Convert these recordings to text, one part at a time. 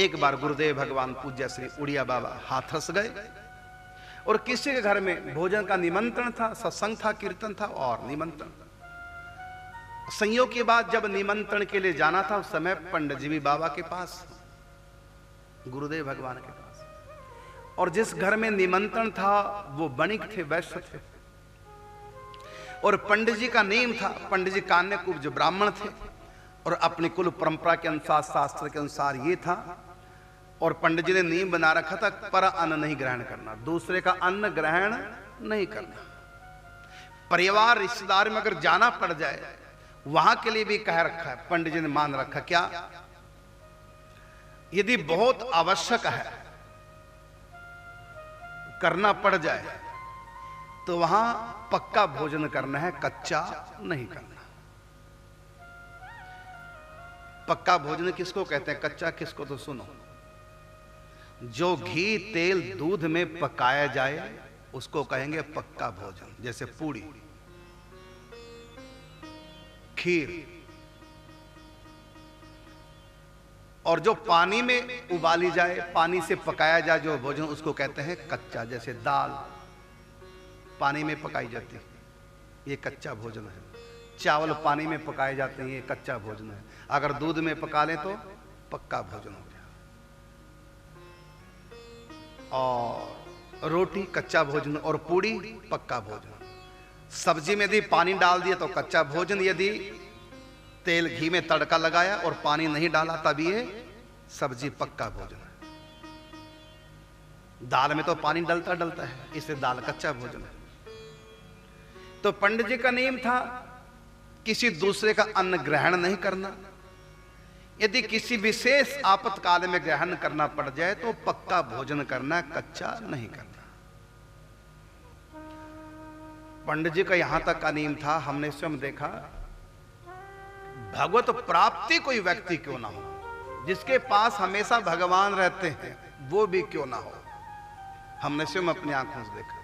एक बार गुरुदेव भगवान पूज्य श्री उड़िया बाबा हाथरस गए और किसी के घर में भोजन का निमंत्रण था, सत्संग था, कीर्तन था और निमंत्रण। संयोग के बाद जब निमंत्रण के लिए जाना था उस समय पंडित जी भी बाबा के पास, गुरुदेव भगवान के पास, और जिस घर में निमंत्रण था वो बणिक थे, वैश्य थे, और पंडित जी का नियम था, पंडित जी कान्य कुब्ज ब्राह्मण थे और अपनी कुल परंपरा के अनुसार, शास्त्र के अनुसार ये था, और पंडित जी ने नियम बना रखा था पर अन्न नहीं ग्रहण करना, दूसरे का अन्न ग्रहण नहीं करना। परिवार रिश्तेदार में अगर जाना पड़ जाए वहां के लिए भी कह रखा है, पंडित जी ने मान रखा, क्या यदि बहुत आवश्यक है करना पड़ जाए तो वहां पक्का भोजन करना है, कच्चा नहीं करना। पक्का भोजन किसको कहते हैं, कच्चा किसको, तो सुनो। जो घी तेल दूध में पकाया जाए उसको कहेंगे पक्का भोजन, जैसे पूड़ी, खीर, और जो पानी में उबाली जाए, पानी से पकाया जाए जो भोजन, उसको कहते हैं कच्चा, जैसे दाल पानी में पकाई जाती है, ये कच्चा भोजन है। चावल पानी में पकाए जाते हैं, ये कच्चा भोजन है। अगर दूध में पका लें तो पक्का भोजन हो गया। और रोटी कच्चा भोजन और पूड़ी पक्का भोजन। सब्जी में यदि पानी डाल दिया तो कच्चा भोजन, यदि तेल घी में तड़का लगाया और पानी नहीं डाला तब ये सब्जी पक्का भोजन है। दाल में तो पानी डलता है, इससे दाल कच्चा भोजन है। तो पंडित जी का नियम था किसी दूसरे का अन्न ग्रहण नहीं करना। यदि किसी विशेष आपातकाल में ग्रहण करना पड़ जाए तो पक्का भोजन करना, कच्चा नहीं करना। पंडित जी का यहां तक का नियम था। हमने स्वयं देखा, भगवत प्राप्ति कोई व्यक्ति क्यों ना हो, जिसके पास हमेशा भगवान रहते हैं, वो भी क्यों ना हो, हमने स्वयं अपनी आंखों से देखा।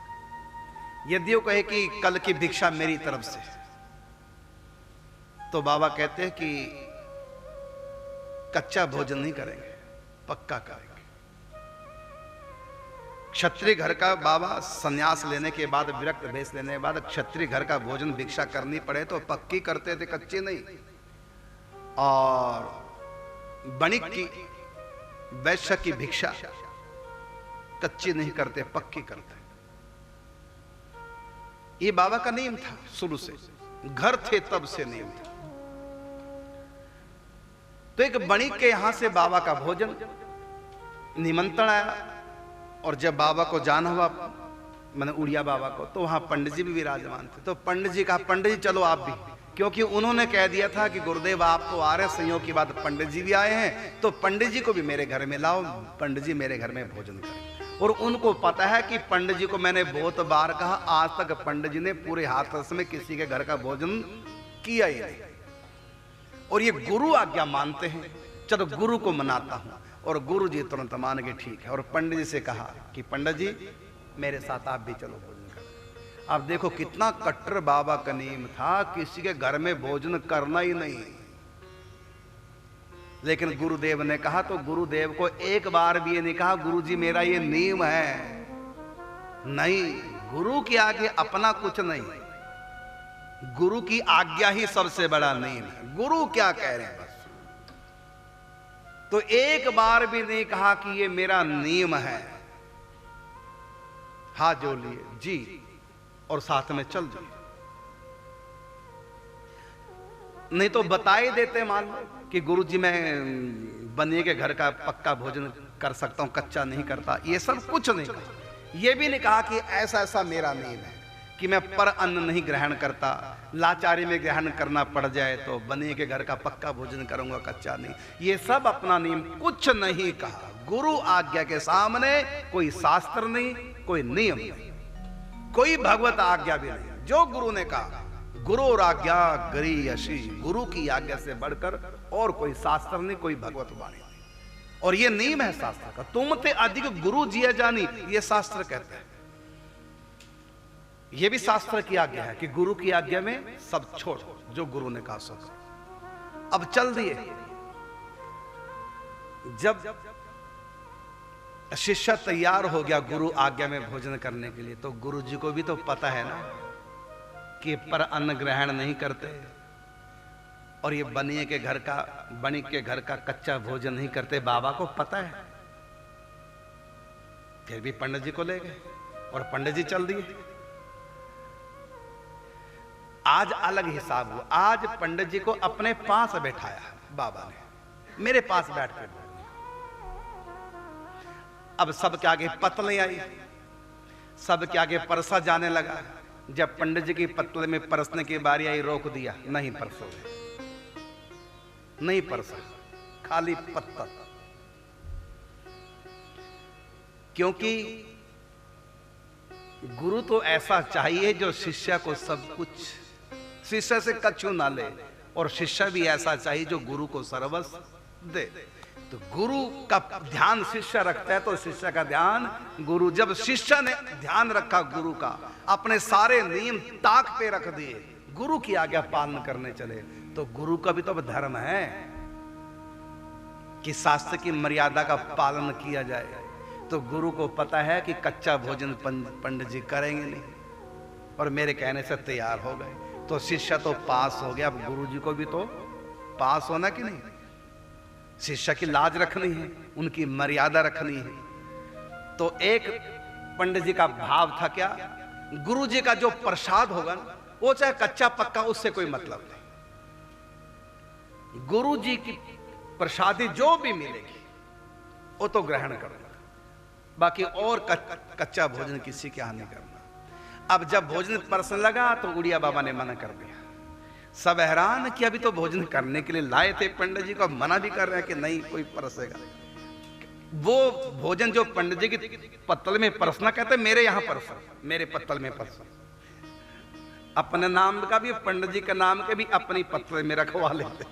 यदि वो कहे कि कल की भिक्षा मेरी तरफ से, तो बाबा कहते हैं कि कच्चा भोजन नहीं करेंगे, पक्का करेंगे। क्षत्रिय घर का बाबा संन्यास लेने के बाद, विरक्त भेष लेने के बाद क्षत्रिय घर का भोजन भिक्षा करनी पड़े तो पक्की करते थे, कच्ची नहीं। और बणिक की, वैश्य की भिक्षा कच्ची नहीं करते, पक्की करते। ये बाबा का नियम था शुरू से, घर थे तब से नियम था। तो एक बणिक के यहां से बाबा का भोजन निमंत्रण आया, और जब बाबा को जाना हुआ, मैंने उड़िया बाबा को, तो वहां पंडित जी भी विराजमान थे। तो पंडित जी कहा, पंडित जी चलो आप भी, क्योंकि उन्होंने कह दिया था कि गुरुदेव आप तो आ रहे हैं, संयोग की बात पंडित जी भी आए हैं, तो पंडित जी को भी मेरे घर में लाओ, पंडित जी मेरे घर में भोजन करें। और उनको पता है कि पंडित जी को मैंने बहुत बार कहा, आज तक पंडित जी ने पूरे हाथरस में किसी के घर का भोजन किया ही नहीं। और ये गुरु आज्ञा मानते हैं, चलो गुरु को मनाता हूं। और गुरु जी तुरंत मान के ठीक है, और पंडित जी से कहा कि पंडित जी मेरे साथ आप भी चलो भोजन करें। अब देखो कितना कट्टर बाबा का नियम था, किसी के घर में भोजन करना ही नहीं। लेकिन गुरुदेव ने कहा तो गुरुदेव को एक बार भी ये नहीं कहा गुरु जी मेरा ये नियम है, नहीं। गुरु की आगे अपना कुछ नहीं, गुरु की आज्ञा ही सबसे बड़ा नियम है। गुरु क्या कह रहे हैं बस। तो एक बार भी नहीं कहा कि ये मेरा नियम है। हाथ जोड़ लिए जी, और साथ में चल जाइए। नहीं तो बता ही देते, मान लो कि गुरुजी मैं बनिए के घर का पक्का भोजन कर सकता हूं, कच्चा नहीं करता। ये सब कुछ नहीं कहा। ये भी नहीं कहा कि ऐसा ऐसा मेरा नियम है कि मैं पर अन्न नहीं ग्रहण करता, लाचारी में ग्रहण करना पड़ जाए तो बनिए के घर का पक्का भोजन करूंगा, कच्चा नहीं। ये सब अपना नियम कुछ नहीं कहा। गुरु आज्ञा के सामने कोई शास्त्र नहीं, कोई नियम नहीं, कोई भगवत आज्ञा भी नहीं। जो गुरु ने कहा, गुरु और आज्ञा गरी यशी, गुरु की आज्ञा से बढ़कर और कोई शास्त्र नहीं, कोई भगवत वाणी नहीं। और ये नियम है शास्त्र का, तुमते अधिक गुरु जिया जानी, ये शास्त्र कहते हैं। ये भी शास्त्र की आज्ञा है कि गुरु की आज्ञा में सब छोड़, जो गुरु ने कहा सो। अब चल दिए। जब शिष्य तैयार हो गया गुरु आज्ञा में भोजन करने के लिए, तो गुरु जी को भी तो पता है ना कि पर अन्न ग्रहण नहीं करते, और ये बनिक के घर का कच्चा भोजन नहीं करते, बाबा को पता है। फिर भी पंडित जी को ले गए और पंडित जी चल दिए। आज अलग हिसाब हुआ, आज पंडित जी को अपने पास बैठाया बाबा ने, मेरे पास बैठ कर। अब सबके आगे पतले आई, सबके आगे परसा जाने लगा। जब पंडित जी की पतले में परसने की बारी आई, रोक दिया, नहीं परसोगे, नहीं परसा, खाली पत्तल। क्योंकि गुरु तो ऐसा चाहिए जो शिष्य को सब कुछ, शिष्य से कछु ना ले, और शिष्य भी ऐसा चाहिए जो गुरु को सर्वस्व दे। तो गुरु का ध्यान शिष्य रखता है तो शिष्य का ध्यान गुरु। जब शिष्य ने ध्यान रखा गुरु का, अपने सारे नियम ताक पे रख दिए, गुरु की आज्ञा पालन करने चले, तो गुरु का भी तो धर्म है कि शास्त्र की मर्यादा का पालन किया जाए। तो गुरु को पता है कि कच्चा भोजन पंडित जी करेंगे नहीं, और मेरे कहने से तैयार हो गए। तो शिष्य तो पास हो गया, अब गुरु जी को भी तो पास होना कि नहीं। शिष्य की लाज रखनी है, उनकी मर्यादा रखनी है। तो एक पंडित जी का भाव था क्या, गुरु जी का जो प्रसाद होगा वो चाहे कच्चा पक्का, उससे कोई मतलब नहीं। गुरु जी की प्रसादी जो भी मिलेगी वो तो ग्रहण करना, बाकी और कच्चा भोजन किसी के हानि करना। अब जब भोजन परसने लगा तो उड़िया बाबा ने मना कर दिया। सब हैरान कि अभी तो भोजन करने के लिए लाए थे पंडित जी को, मना भी कर रहे हैं कि नहीं कोई परसेगा। वो भोजन जो पंडित जी की पत्तल में परसना, कहते मेरे यहां परसा, मेरे पत्तल में परसा। अपने नाम का भी, पंडित जी के नाम के भी अपनी पत्तल में रखवा लेते।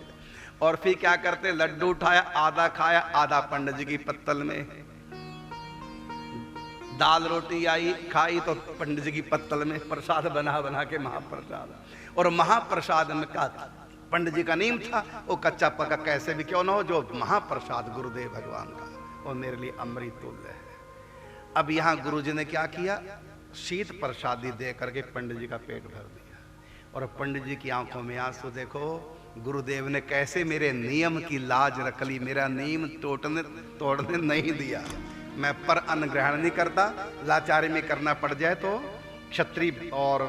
और फिर क्या करते, लड्डू उठाया, आधा खाया, आधा पंडित जी की पत्तल में। दाल रोटी आई खाई तो पंडित जी की पत्तल में प्रसाद बना बना के महाप्रसाद। और महाप्रसाद में का पंडित जी का नियम था, वो कच्चा पक्का कैसे भी क्यों ना हो, जो महाप्रसाद गुरुदेव भगवान का, वो मेरे लिए अमृत तुल्य है। अब यहाँ गुरु जी ने क्या किया, शीत प्रसादी दे करके पंडित जी का पेट भर दिया। और पंडित जी की आंखों में आंसू। देखो गुरुदेव ने कैसे मेरे नियम की लाज रख ली, मेरा नियम तोड़ने नहीं दिया। मैं पर अन्न ग्रहण नहीं करता, लाचारी में करना पड़ जाए तो क्षत्रिय और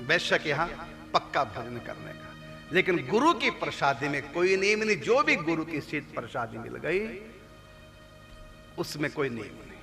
वैश्य के यहाँ पक्का भोजन करने का। लेकिन गुरु की प्रसादी में कोई नियम नहीं, जो भी गुरु की शीत प्रसादी मिल गई उसमें कोई नियम नहीं।